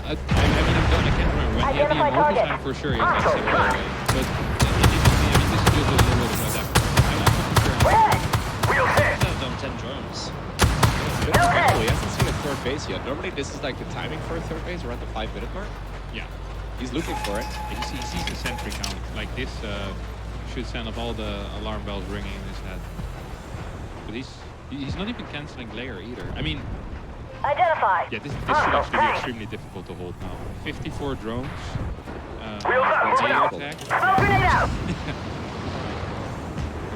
I can't remember when he had the immortal time for sure. He has that second away. But this is just a little bit about that. I'm not sure. He's done 10 drones. He hasn't seen a third base yet. Normally this is like the timing for a third base around the 5-minute mark. Yeah. He's looking for it. He sees the sentry count. Like this should send off all the alarm bells ringing in his head. But he's not even canceling layer either. I mean, Identify. yeah, this should actually be extremely difficult to hold now. 54 drones. Attack. Grenade out.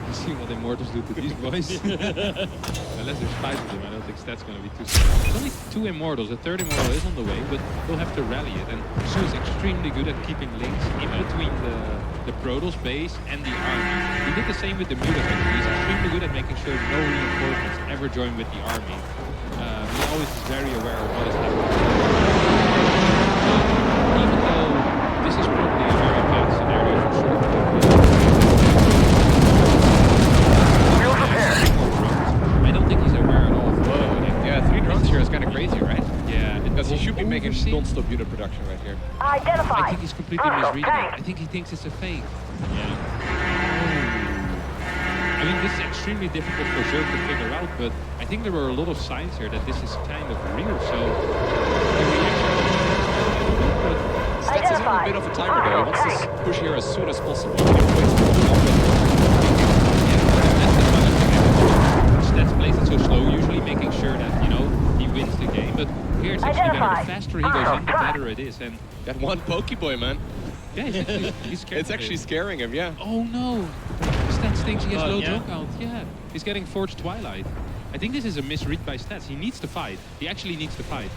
You see what Immortals do to these boys? Unless there's 5 of them, I don't think that's going to be too smart. There's only 2 Immortals. The third Immortal is on the way, but they'll have to rally it. And Su is extremely good at keeping links in between the Protoss base and the army. He did the same with the Mutants. He's extremely good at making sure no reinforcements ever join with the army. He always is very aware of what is happening. Even though this is probably a very bad scenario for sure. I don't think he's aware at all. Whoa. Yeah, 3 drones here is kind of crazy, right? Yeah. Because he should be making non-stop unit production right here. Identify. I think he's completely misreading it. I think he thinks it's a fake. Yeah. I mean, this is extremely difficult for Zerg to figure out, but I think there were a lot of signs here that this is kind of real, so... Stats is on a bit of a timer though. He wants this push here as soon as possible. Stats plays it so slow, usually making sure that, you know, he wins the game, but here it's actually better. The faster he goes in, the better it is, and... That one Pokeboy, man. Yeah, he's scared. It's actually scaring him, yeah. Oh no! Stats thinks he has low draw count. Yeah, he's getting Forged Twilight. I think this is a misread by Stats. He needs to fight. He actually needs to fight.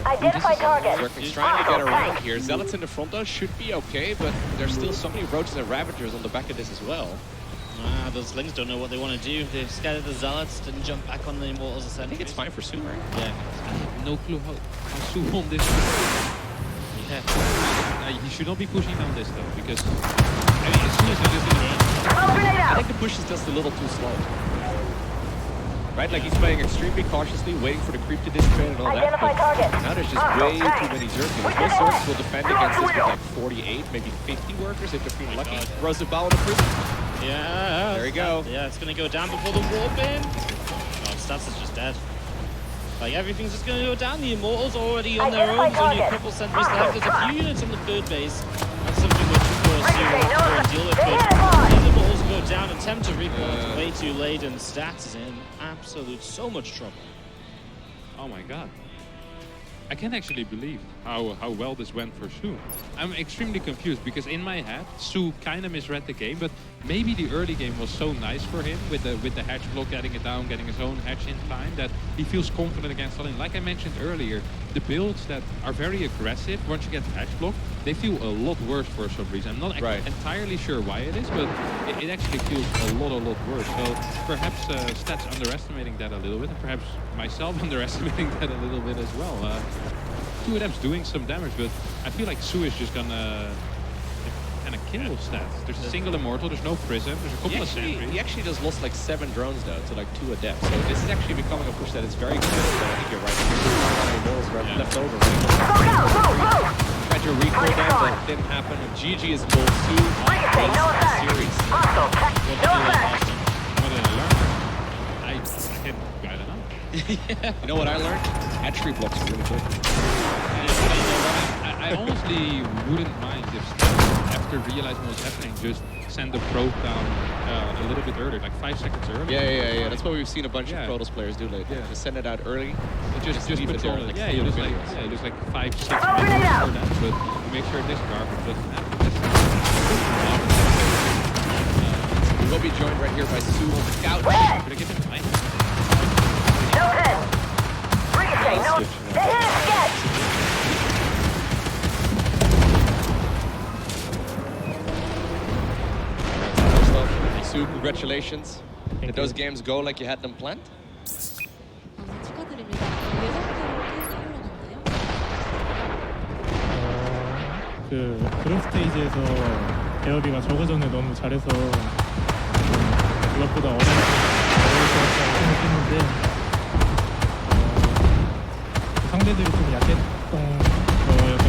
Identify target. He's trying to get around here. Zealots in the front though should be okay, but there's still so many Roaches and Ravagers on the back of this as well. Those Lings don't know what they want to do. They've scattered the Zealots, didn't jump back on the Immortals. I think it's fine for Su, right? Yeah. I have no clue how Su won this. Yeah. He should not be pushing down this though, because I mean, as soon as I just I think the push is just a little too slow. Right? Like he's playing extremely cautiously, waiting for the creep to dissipate and all that. Identify target. Now there's just way too many Zerg units. Most Zergs will defend against this with like 48, maybe 50 workers if they're feeling lucky. Throws the ball in the prison. Yeah. There you go. Yeah, it's going to go down before the warp in. Oh, Stats is just dead. Like, everything's just going to go down. The Immortals already on their own. There's only a couple sentries left. There's a few units on the third base. That's something which, of course, you have to deal with. But the Immortals go down, attempt to rebuild. Way too late, and Stats is in so much trouble. Oh my god. I can't actually believe how well this went for Su. I'm extremely confused because in my head, Su kind of misread the game, but maybe the early game was so nice for him with the hatch block, getting it down, getting his own hatch in time, that he feels confident against something. Like I mentioned earlier, the builds that are very aggressive, once you get hatch block, they feel a lot worse for some reason. I'm not entirely sure why it is, but it actually feels a lot worse. So perhaps Stats underestimating that a little bit, and perhaps myself underestimating that a little bit as well. 2 of them's doing some damage, but I feel like Su is just gonna kind of kill Stats. There's a single Immortal, there's no Prism, there's a couple of sentries. He actually just lost like 7 drones though to like 2 Adepts. So this is actually becoming a push that is very competitive. I think you're right. There's left over. Right? Tried to recall that, but it didn't happen. And GG is full Su on series. What did I learn? I don't know. You know what I learned? Hatchery blocks are really good. I honestly wouldn't mind if Stats, after realizing what's happening, just send the probe down a little bit earlier, like 5 seconds earlier. Yeah. That's what we've seen a bunch of Protoss players do lately. Yeah. Just send it out early. Just leave it there. Like it looks like 5, 6 minutes before that, but you make sure this garbage doesn't happen. We will be joined right here by Su on the couch. Should I give him a mic? Su, congratulations. Did those games go like you had them planned? 축하드립니다. 예상대로 그 그룹 스테이지에서 에어비가 저거 전에 너무 잘해서 그것보다 어려울 것 같다고 생각했는데 상대들이 좀 약했던 거였던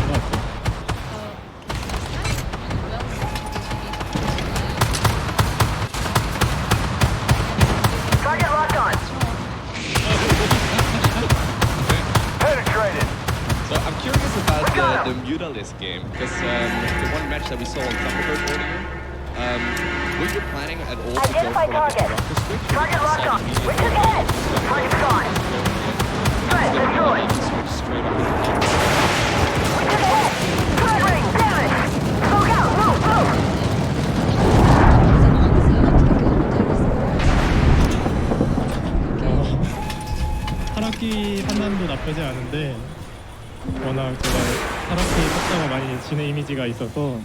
So I'm curious about the Mutalisk game, because the one match that we saw on Thunderbird earlier, were you planning at all to go for Identify like a target. rocket switch? Target locked on. We took ahead. Target's gone. Threat destroyed. Switch straight up into the We took ahead. Threat ring damage. Smoke out. Move, move. 타락기 판단도 나쁘지 않은데 워낙 제가 타락기 속도가 많이 지는 이미지가 있어서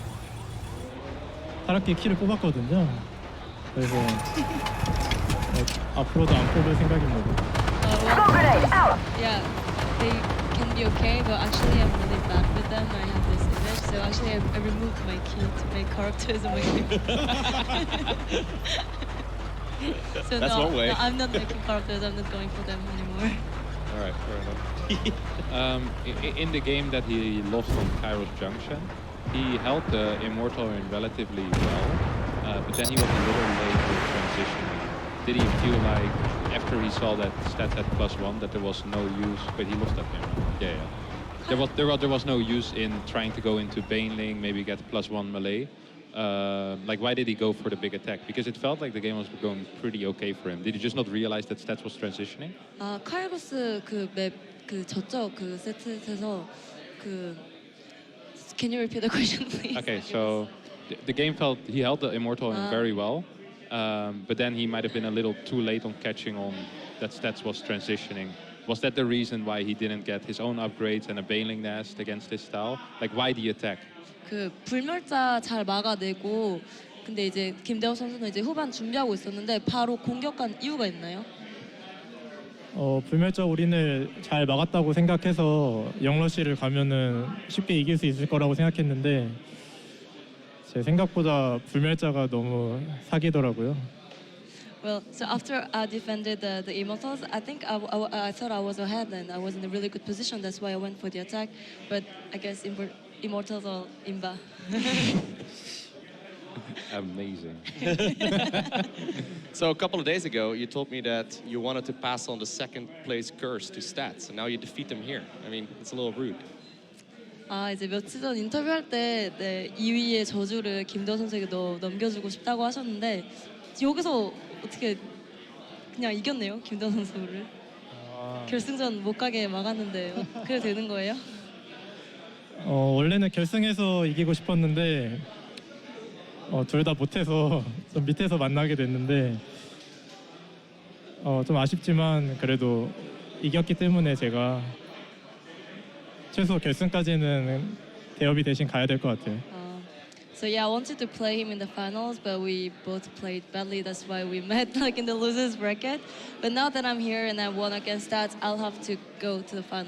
타락기 키를 뽑았거든요. 그래서 앞으로도 안 뽑을 생각입니다. Smoke grenade out. Yeah, they can be okay, but actually I'm really bad with them. I have this image, so actually I removed my key to make characters in my game. So That's no, one way. no, I'm not making characters. I'm not going for them anymore. All right, fair enough. In the game that he lost on Kairos Junction, he held the Immortal in relatively well, but then he was a little late with transitioning. Did he feel like, after he saw that stats had +1, that there was no use, but he lost that game, right? Yeah. There was no use in trying to go into Baneling, maybe get +1 melee. Like, why did he go for the big attack? Because it felt like the game was going pretty okay for him. Did he just not realize that stats was transitioning? 카이로스 맵 졌죠 세트에서 Can you repeat the question, please? Okay, so the game felt he held the Immortal in very well, but then he might have been a little too late on catching on that stats was transitioning. Was that the reason why he didn't get his own upgrades and a Baneling nest against his style? Like, why the attack? 불멸자 잘 막아내고 근데 이제 김대호 선수는 이제 후반 준비하고 있었는데 바로 공격한 이유가 있나요? 불멸자 올인을 잘 막았다고 생각해서 영러시를 가면은 쉽게 이길 수 있을 거라고 생각했는데 제 생각보다 불멸자가 너무 사기더라고요. Well, so after I defended the Immortals, I think I thought I was ahead and I was in a really good position. That's why I went for the attack. But I guess Immortals are imba. Amazing. So a couple of days ago, you told me that you wanted to pass on the second place curse to stats, and now you defeat them here. I mean, it's a little rude. 이제 며칠 전 인터뷰할 때 2위의 저주를 김대호 선수에게 넘겨주고 싶다고 하셨는데 여기서 어떻게 그냥 이겼네요, 김대호 선수를. 결승전 못 가게 막았는데 그래 되는 거예요? 원래는 결승에서 이기고 싶었는데 둘 다 못해서 좀 밑에서 만나게 됐는데 좀 아쉽지만 그래도 이겼기 때문에 제가 최소 결승까지는 대업이 대신 가야 될 것 같아요. So yeah, I wanted to play him in the finals, but we both played badly. That's why we met like in the losers bracket. But now that I'm here and I won against that, I'll have to go to the finals.